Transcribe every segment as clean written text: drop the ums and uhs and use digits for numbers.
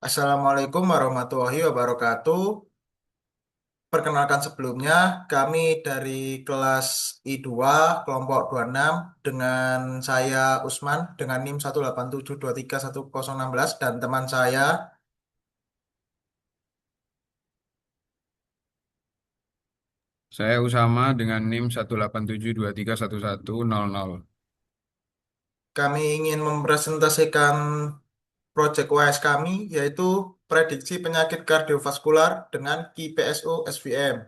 Assalamualaikum warahmatullahi wabarakatuh. Perkenalkan sebelumnya, kami dari kelas I2, kelompok 26, dengan saya Usman, dengan NIM 187231016, dan teman saya. Saya Usama dengan NIM 187231100. Kami ingin mempresentasikan proyek UAS kami, yaitu prediksi penyakit kardiovaskular dengan KPSO SVM.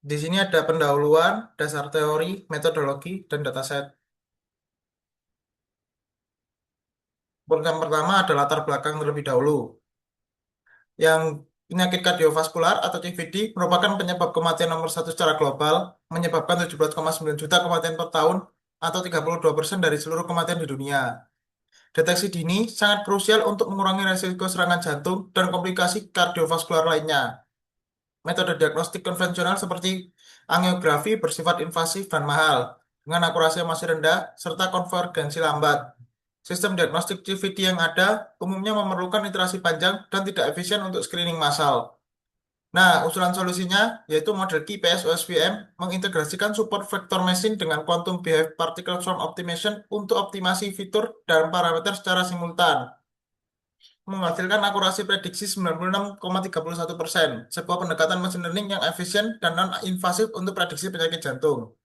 Di sini ada pendahuluan, dasar teori, metodologi, dan dataset. Yang pertama ada latar belakang terlebih dahulu. Yang penyakit kardiovaskular atau CVD merupakan penyebab kematian nomor satu secara global, menyebabkan 17,9 juta kematian per tahun atau 32% dari seluruh kematian di dunia. Deteksi dini sangat krusial untuk mengurangi risiko serangan jantung dan komplikasi kardiovaskular lainnya. Metode diagnostik konvensional seperti angiografi bersifat invasif dan mahal, dengan akurasi yang masih rendah serta konvergensi lambat. Sistem diagnostik CVD yang ada umumnya memerlukan iterasi panjang dan tidak efisien untuk screening massal. Nah, usulan solusinya yaitu model Key PSOSVM mengintegrasikan support vector machine dengan quantum behavior particle swarm optimization untuk optimasi fitur dan parameter secara simultan, menghasilkan akurasi prediksi 96,31%, sebuah pendekatan machine learning yang efisien dan non-invasif untuk prediksi penyakit jantung.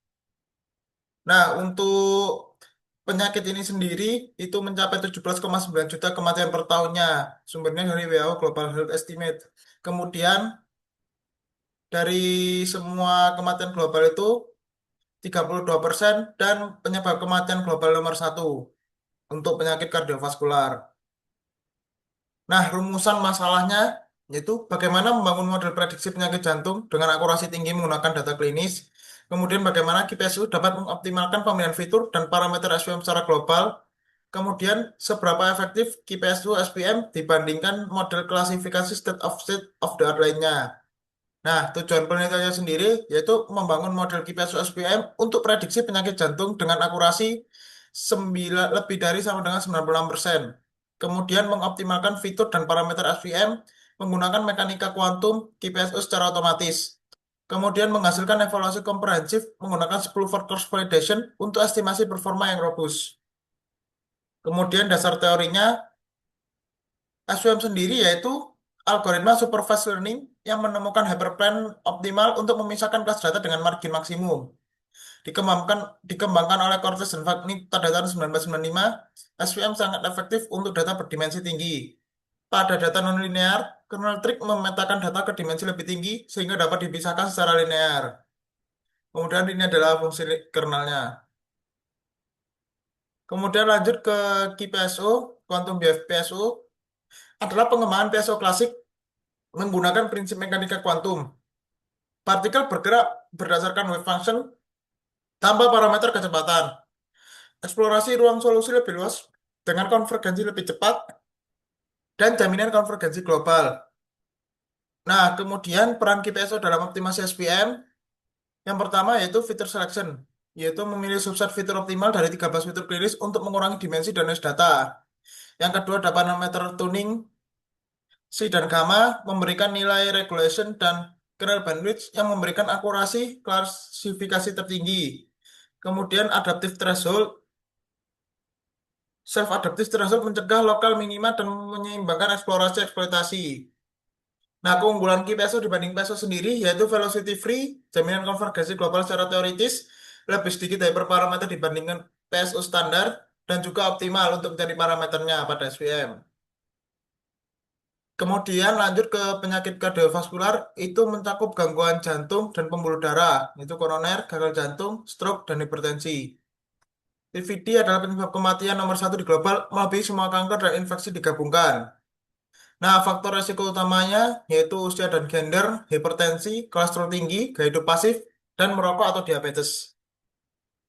Nah, untuk penyakit ini sendiri itu mencapai 17,9 juta kematian per tahunnya. Sumbernya dari WHO Global Health Estimate. Kemudian dari semua kematian global itu 32% dan penyebab kematian global nomor satu untuk penyakit kardiovaskular. Nah, rumusan masalahnya yaitu bagaimana membangun model prediksi penyakit jantung dengan akurasi tinggi menggunakan data klinis. Kemudian bagaimana KPSU dapat mengoptimalkan pemilihan fitur dan parameter SVM secara global. Kemudian seberapa efektif KPSU SPM dibandingkan model klasifikasi state of the art lainnya. Nah, tujuan penelitiannya sendiri yaitu membangun model KPSU SPM untuk prediksi penyakit jantung dengan akurasi 9, lebih dari sama dengan 96%. Kemudian mengoptimalkan fitur dan parameter SVM menggunakan mekanika kuantum KPSU secara otomatis. Kemudian menghasilkan evaluasi komprehensif menggunakan 10 factors validation untuk estimasi performa yang robust. Kemudian dasar teorinya SVM sendiri yaitu algoritma supervised learning yang menemukan hyperplan optimal untuk memisahkan kelas data dengan margin maksimum. Dikembangkan dikembangkan oleh Cortez dan Fagni pada tahun 1995, SVM sangat efektif untuk data berdimensi tinggi. Pada data nonlinear, kernel trig memetakan data ke dimensi lebih tinggi sehingga dapat dipisahkan secara linear. Kemudian ini adalah fungsi kernelnya. Kemudian lanjut ke QPSO, Quantum Behavior PSO, adalah pengembangan PSO klasik menggunakan prinsip mekanika kuantum. Partikel bergerak berdasarkan wave function tanpa parameter kecepatan. Eksplorasi ruang solusi lebih luas dengan konvergensi lebih cepat dan jaminan konvergensi global. Nah, kemudian peran KPSO dalam optimasi SPM, yang pertama yaitu feature selection, yaitu memilih subset fitur optimal dari 13 fitur klinis untuk mengurangi dimensi dan noise data. Yang kedua, ada parameter tuning, Si dan gamma memberikan nilai regulation dan kernel bandwidth yang memberikan akurasi klasifikasi tertinggi. Kemudian adaptive threshold, self-adaptive threshold mencegah lokal minima dan menyeimbangkan eksplorasi eksploitasi. Nah, keunggulan KPSO dibanding PSO sendiri yaitu velocity free, jaminan konvergensi global secara teoritis, lebih sedikit hyperparameter dibandingkan PSO standar, dan juga optimal untuk mencari parameternya pada SVM. Kemudian lanjut ke penyakit kardiovaskular itu mencakup gangguan jantung dan pembuluh darah, itu koroner, gagal jantung, stroke, dan hipertensi. CVD adalah penyebab kematian nomor satu di global, melebihi semua kanker dan infeksi digabungkan. Nah, faktor resiko utamanya yaitu usia dan gender, hipertensi, kolesterol tinggi, gaya hidup pasif, dan merokok atau diabetes.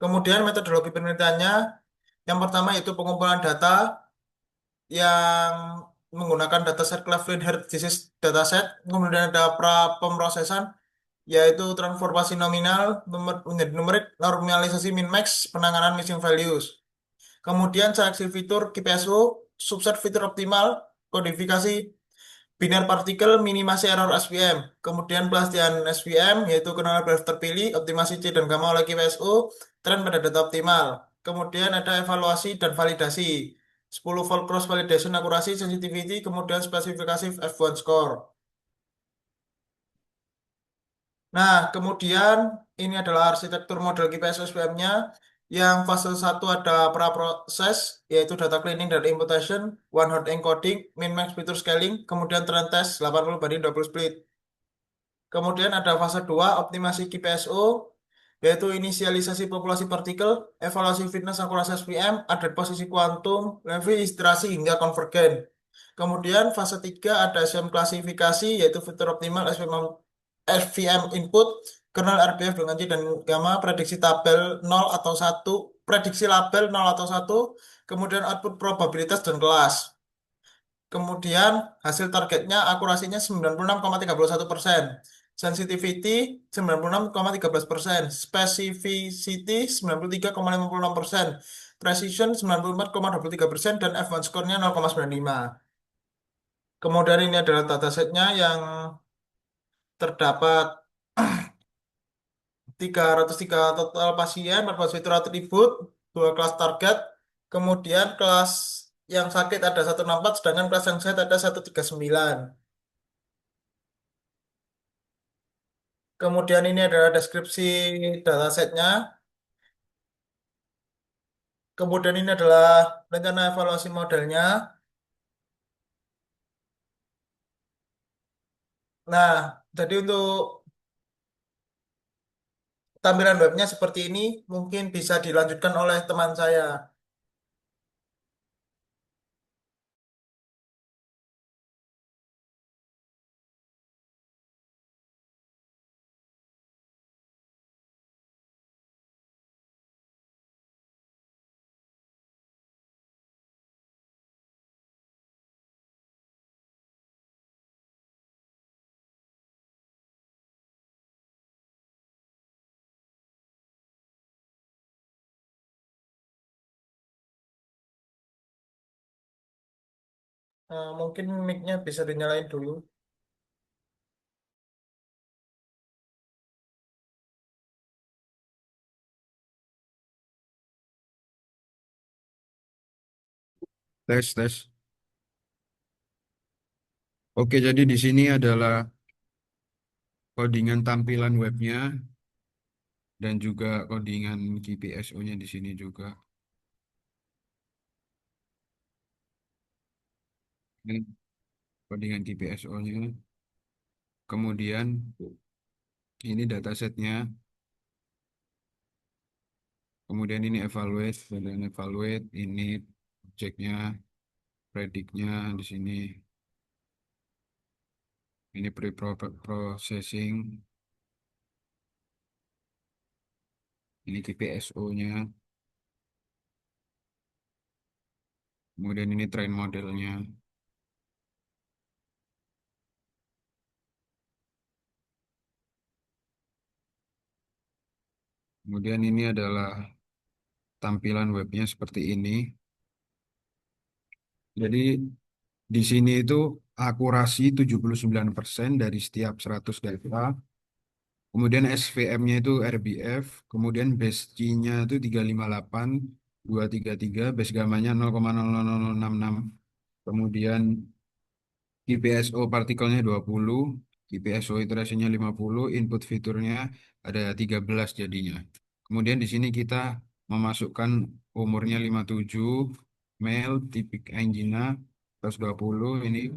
Kemudian metodologi penelitiannya, yang pertama yaitu pengumpulan data yang menggunakan dataset Cleveland Heart Disease Dataset, kemudian ada pra pemrosesan yaitu transformasi nominal menjadi numerik, normalisasi min-max, penanganan missing values. Kemudian seleksi fitur KPSO, subset fitur optimal, kodifikasi biner partikel, minimasi error SVM. Kemudian pelatihan SVM, yaitu kenalan graf terpilih, optimasi C dan gamma oleh KPSO, tren pada data optimal. Kemudian ada evaluasi dan validasi. 10 volt cross validation akurasi, sensitivity, kemudian spesifikasi F1 score. Nah, kemudian ini adalah arsitektur model KPS SPM-nya. Yang fase satu ada pra-proses, yaitu data cleaning dan imputation, one hot encoding, min-max fitur scaling, kemudian trend test 80/20 split. Kemudian ada fase 2 optimasi KPSO, yaitu inisialisasi populasi partikel, evaluasi fitness akurasi SPM, added posisi kuantum, Levi iterasi hingga konvergen. Kemudian fase 3 ada SVM klasifikasi, yaitu fitur optimal SVM input, kernel RBF dengan C dan gamma, prediksi tabel 0 atau 1, prediksi label 0 atau 1, kemudian output probabilitas dan kelas. Kemudian hasil targetnya akurasinya 96,31%, sensitivity 96,13%, specificity 93,56%, precision 94,23%, dan F1 score-nya 0,95. Kemudian ini adalah datasetnya yang terdapat 303 total pasien, 14 fitur atribut, 2 kelas target, kemudian kelas yang sakit ada 164, sedangkan kelas yang sehat ada 139. Kemudian ini adalah deskripsi datasetnya. Kemudian ini adalah rencana evaluasi modelnya. Nah, jadi untuk tampilan webnya seperti ini, mungkin bisa dilanjutkan oleh teman saya. Mungkin mic-nya bisa dinyalain dulu. Tes, tes. Oke, jadi di sini adalah codingan tampilan webnya dan juga codingan GPSO-nya di sini juga. Ini codingan GPSO-nya. Kemudian ini datasetnya. Kemudian ini evaluate, dan evaluate. Ini objeknya, prediknya di sini. Ini pre-processing. Ini GPSO-nya. Kemudian ini train modelnya. Kemudian ini adalah tampilan webnya seperti ini. Jadi di sini itu akurasi 79% dari setiap 100 data. Kemudian SVM-nya itu RBF. Kemudian base G-nya itu 358, 233, base gamanya 0,00066. Kemudian GPSO partikelnya 20, GPSO iterasinya 50, input fiturnya ada 13 jadinya. Kemudian di sini kita memasukkan umurnya 57, male, tipik angina, 120 ini.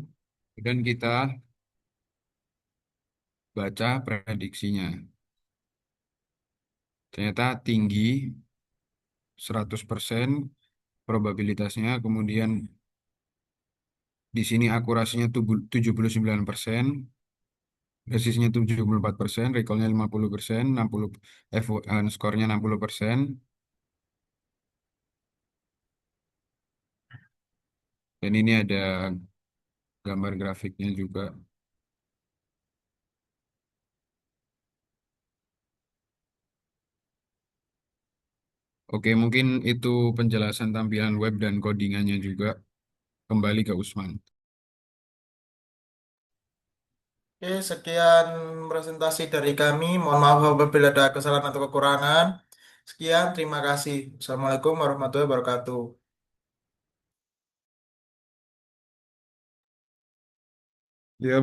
Dan kita baca prediksinya. Ternyata tinggi 100% probabilitasnya. Kemudian di sini akurasinya 79%. Presisinya 74%, recallnya 50%, 60, skornya 60%. Dan ini ada gambar grafiknya juga. Oke, mungkin itu penjelasan tampilan web dan codingannya juga. Kembali ke Usman. Oke, sekian presentasi dari kami. Mohon maaf apabila ada kesalahan atau kekurangan. Sekian, terima kasih. Assalamualaikum warahmatullahi wabarakatuh. Ya,